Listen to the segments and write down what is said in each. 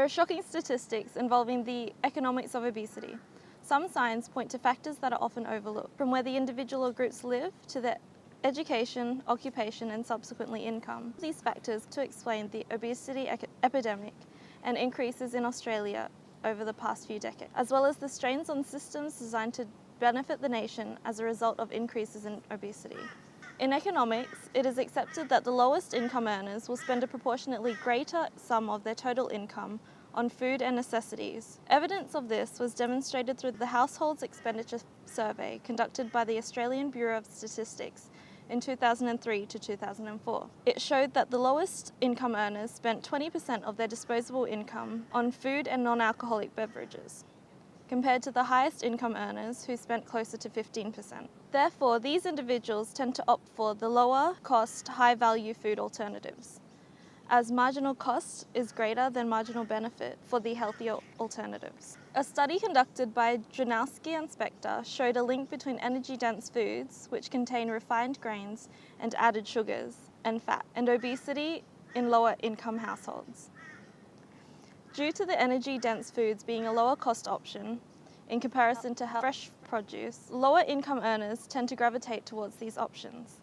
are shocking statistics involving the economics of obesity. Some signs point to factors that are often overlooked, from where the individual or groups live to their education, occupation, and subsequently income. These factors to explain the obesity epidemic and increases in Australia over the past few decades, as well as the strains on systems designed to benefit the nation as a result of increases in obesity. In economics, it is accepted that the lowest income earners will spend a proportionately greater sum of their total income on food and necessities. Evidence of this was demonstrated through the Households Expenditure Survey conducted by the Australian Bureau of Statistics in 2003 to 2004. It showed that the lowest income earners spent 20% of their disposable income on food and non-alcoholic beverages, compared to the highest income earners who spent closer to 15%. Therefore, these individuals tend to opt for the lower cost, high value food alternatives, as marginal cost is greater than marginal benefit for the healthier alternatives. A study conducted by Dranowski and Spector showed a link between energy-dense foods, which contain refined grains and added sugars and fat, and obesity in lower-income households. Due to the energy-dense foods being a lower-cost option in comparison to fresh produce, lower-income earners tend to gravitate towards these options.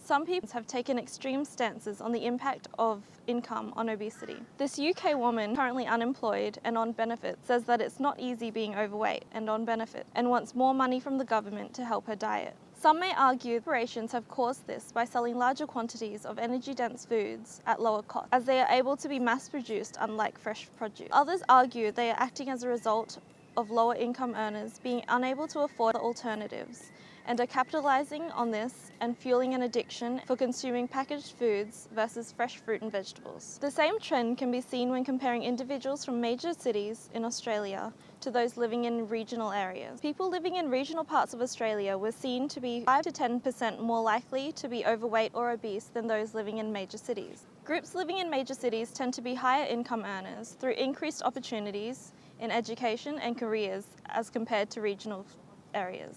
Some people have taken extreme stances on the impact of income on obesity. This UK woman, currently unemployed and on benefits, says that it's not easy being overweight and on benefit and wants more money from the government to help her diet. Some may argue corporations have caused this by selling larger quantities of energy-dense foods at lower cost, as they are able to be mass-produced unlike fresh produce. Others argue they are acting as a result of lower income earners being unable to afford the alternatives and are capitalising on this and fueling an addiction for consuming packaged foods versus fresh fruit and vegetables. The same trend can be seen when comparing individuals from major cities in Australia to those living in regional areas. People living in regional parts of Australia were seen to be 5 to 10% more likely to be overweight or obese than those living in major cities. Groups living in major cities tend to be higher income earners through increased opportunities in education and careers as compared to regional areas.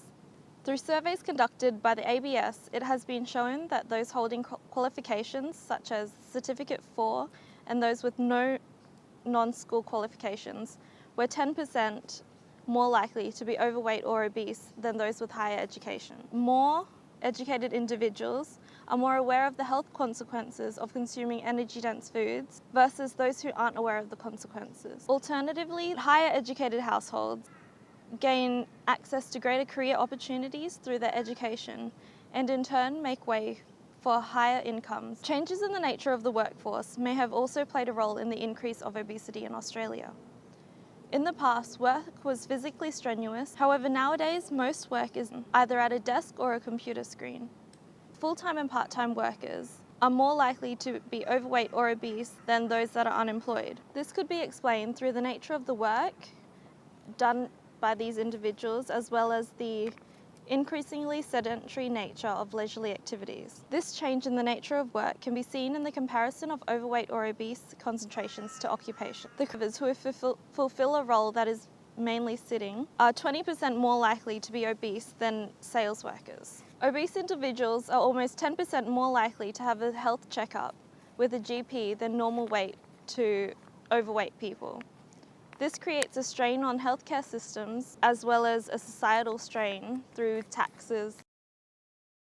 Through surveys conducted by the ABS, it has been shown that those holding qualifications such as Certificate 4 and those with no non-school qualifications were 10% more likely to be overweight or obese than those with higher education. More educated individuals are more aware of the health consequences of consuming energy-dense foods versus those who aren't aware of the consequences. Alternatively, higher educated households gain access to greater career opportunities through their education and in turn make way for higher incomes. Changes in the nature of the workforce may have also played a role in the increase of obesity in Australia. In the past, work was physically strenuous. However, nowadays, most work is either at a desk or a computer screen. Full-time and part-time workers are more likely to be overweight or obese than those that are unemployed. This could be explained through the nature of the work done by these individuals, as well as the increasingly sedentary nature of leisurely activities. This change in the nature of work can be seen in the comparison of overweight or obese concentrations to occupation. The workers who fulfill a role that is mainly sitting are 20% more likely to be obese than sales workers. Obese individuals are almost 10% more likely to have a health checkup with a GP than normal weight to overweight people. This creates a strain on healthcare systems as well as a societal strain through taxes.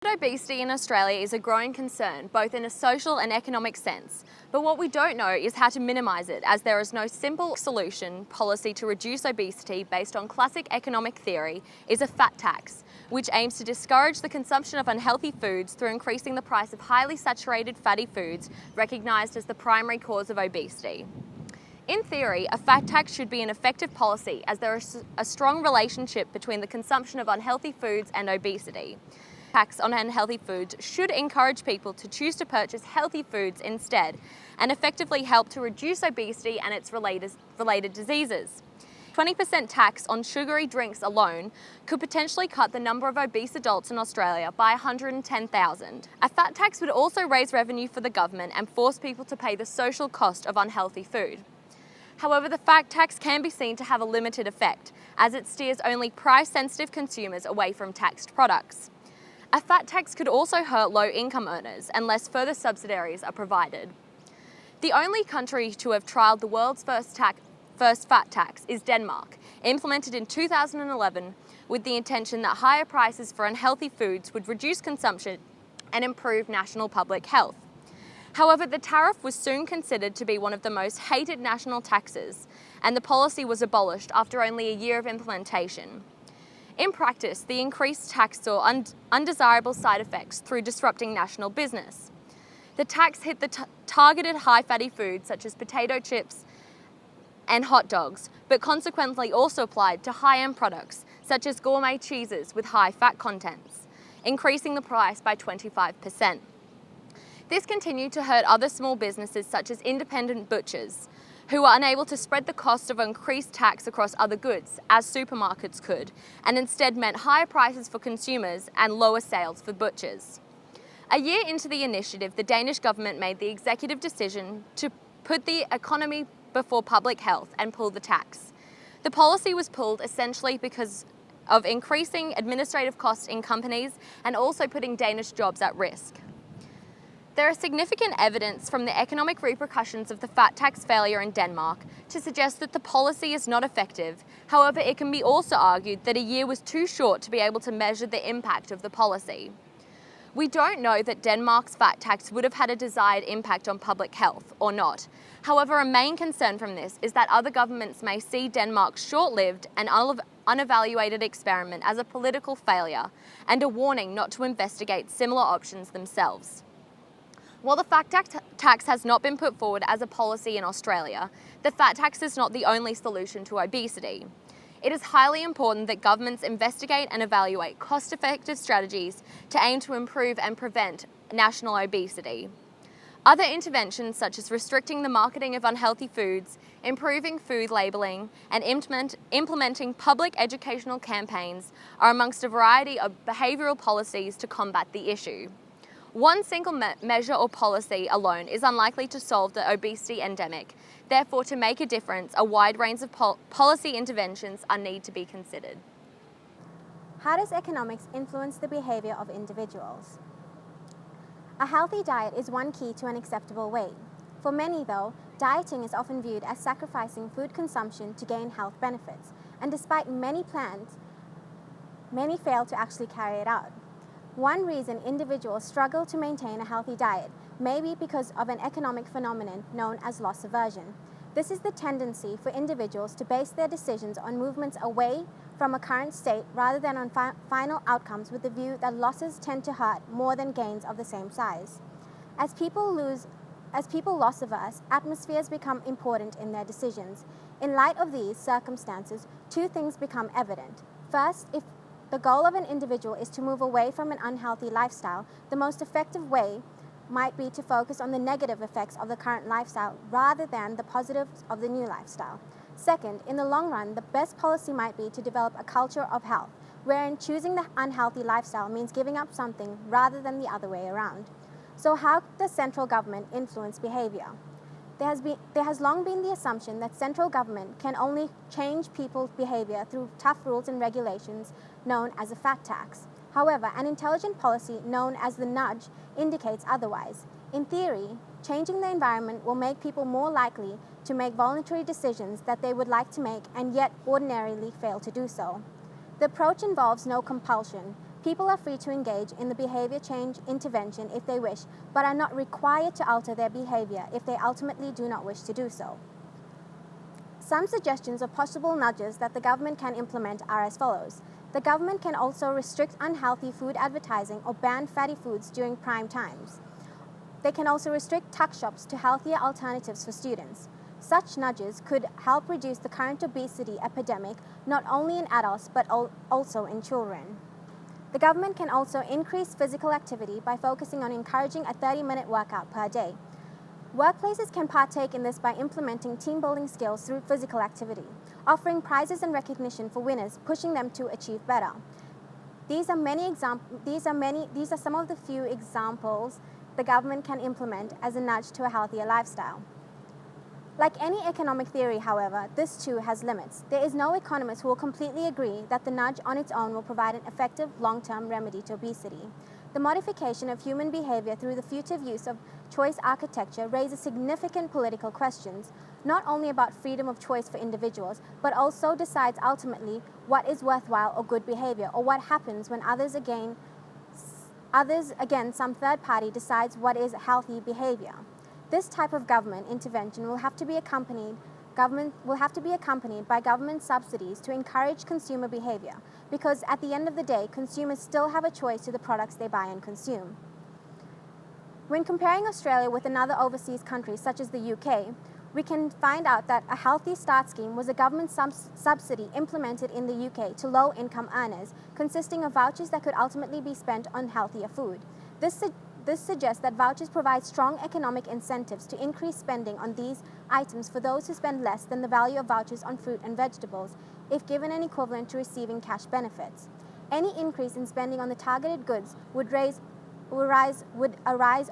Obesity in Australia is a growing concern, both in a social and economic sense. But what we don't know is how to minimise it, as there is no simple solution. Policy to reduce obesity based on classic economic theory is a fat tax, which aims to discourage the consumption of unhealthy foods through increasing the price of highly saturated fatty foods, recognised as the primary cause of obesity. In theory, a fat tax should be an effective policy, as there is a strong relationship between the consumption of unhealthy foods and obesity. Tax on unhealthy foods should encourage people to choose to purchase healthy foods instead, and effectively help to reduce obesity and its related diseases. 20% tax on sugary drinks alone could potentially cut the number of obese adults in Australia by 110,000. A fat tax would also raise revenue for the government and force people to pay the social cost of unhealthy food. However, the fat tax can be seen to have a limited effect, as it steers only price-sensitive consumers away from taxed products. A fat tax could also hurt low-income earners unless further subsidies are provided. The only country to have trialled the world's first fat tax is Denmark, implemented in 2011 with the intention that higher prices for unhealthy foods would reduce consumption and improve national public health. However, the tariff was soon considered to be one of the most hated national taxes, and the policy was abolished after only a year of implementation. In practice, the increased tax saw undesirable side effects through disrupting national business. The tax hit the targeted high-fatty foods such as potato chips and hot dogs, but consequently also applied to high-end products such as gourmet cheeses with high fat contents, increasing the price by 25%. This continued to hurt other small businesses such as independent butchers, who were unable to spread the cost of increased tax across other goods, as supermarkets could, and instead meant higher prices for consumers and lower sales for butchers. A year into the initiative, the Danish government made the executive decision to put the economy before public health and pull the tax. The policy was pulled essentially because of increasing administrative costs in companies and also putting Danish jobs at risk. There is significant evidence from the economic repercussions of the fat tax failure in Denmark to suggest that the policy is not effective. However, it can be also argued that a year was too short to be able to measure the impact of the policy. We don't know that Denmark's fat tax would have had a desired impact on public health or not. However, a main concern from this is that other governments may see Denmark's short-lived and unevaluated experiment as a political failure and a warning not to investigate similar options themselves. While the fat tax has not been put forward as a policy in Australia, the fat tax is not the only solution to obesity. It is highly important that governments investigate and evaluate cost-effective strategies to aim to improve and prevent national obesity. Other interventions such as restricting the marketing of unhealthy foods, improving food labelling, and implementing public educational campaigns are amongst a variety of behavioural policies to combat the issue. One single measure or policy alone is unlikely to solve the obesity endemic. Therefore, to make a difference, a wide range of policy interventions are need to be considered. How does economics influence the behaviour of individuals? A healthy diet is one key to an acceptable weight. For many, though, dieting is often viewed as sacrificing food consumption to gain health benefits, and despite many plans, many fail to actually carry it out. One reason individuals struggle to maintain a healthy diet may be because of an economic phenomenon known as loss aversion. This is the tendency for individuals to base their decisions on movements away from a current state rather than on final outcomes, with the view that losses tend to hurt more than gains of the same size. As people loss averse, atmospheres become important in their decisions. In light of these circumstances, two things become evident. First, if the goal of an individual is to move away from an unhealthy lifestyle, the most effective way might be to focus on the negative effects of the current lifestyle rather than the positives of the new lifestyle. Second, in the long run, the best policy might be to develop a culture of health, wherein choosing the unhealthy lifestyle means giving up something rather than the other way around. So how does central government influence behavior? There has long been the assumption that central government can only change people's behavior through tough rules and regulations known as a fat tax. However, an intelligent policy known as the nudge indicates otherwise. In theory, changing the environment will make people more likely to make voluntary decisions that they would like to make and yet ordinarily fail to do so. The approach involves no compulsion. People are free to engage in the behavior change intervention if they wish, but are not required to alter their behavior if they ultimately do not wish to do so. Some suggestions of possible nudges that the government can implement are as follows. The government can also restrict unhealthy food advertising or ban fatty foods during prime times. They can also restrict tuck shops to healthier alternatives for students. Such nudges could help reduce the current obesity epidemic not only in adults but also in children. The government can also increase physical activity by focusing on encouraging a 30-minute workout per day. Workplaces can partake in this by implementing team-building skills through physical activity, offering prizes and recognition for winners, pushing them to achieve better. These are some of the few examples the government can implement as a nudge to a healthier lifestyle. Like any economic theory, however, this too has limits. There is no economist who will completely agree that the nudge on its own will provide an effective long-term remedy to obesity. The modification of human behavior through the future use of choice architecture raises significant political questions, not only about freedom of choice for individuals, but also decides ultimately what is worthwhile or good behavior, or what happens when others again, some third party decides what is healthy behavior. This type of government intervention will have to be accompanied by government subsidies to encourage consumer behavior, because at the end of the day, consumers still have a choice to the products they buy and consume. When comparing Australia with another overseas country such as the UK, we can find out that a Healthy Start scheme was a government subsidy implemented in the UK to low-income earners, consisting of vouchers that could ultimately be spent on healthier food. This suggests that vouchers provide strong economic incentives to increase spending on these items for those who spend less than the value of vouchers on fruit and vegetables, if given an equivalent to receiving cash benefits. Any increase in spending on the targeted goods would arise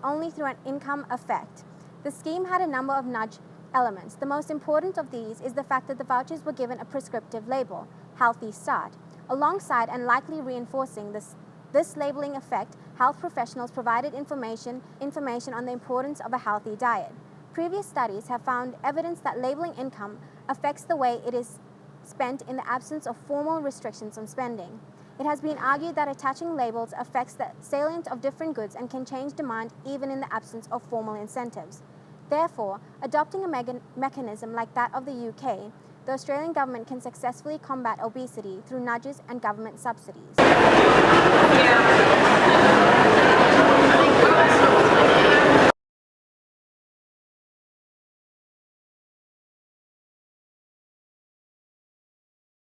only through an income effect. The scheme had a number of nudge elements. The most important of these is the fact that the vouchers were given a prescriptive label, Healthy Start. Alongside and likely reinforcing this labeling effect, health professionals provided information on the importance of a healthy diet. Previous studies have found evidence that labeling income affects the way it is spent in the absence of formal restrictions on spending. It has been argued that attaching labels affects the salience of different goods and can change demand even in the absence of formal incentives. Therefore, adopting a mechanism like that of the UK, the Australian government can successfully combat obesity through nudges and government subsidies.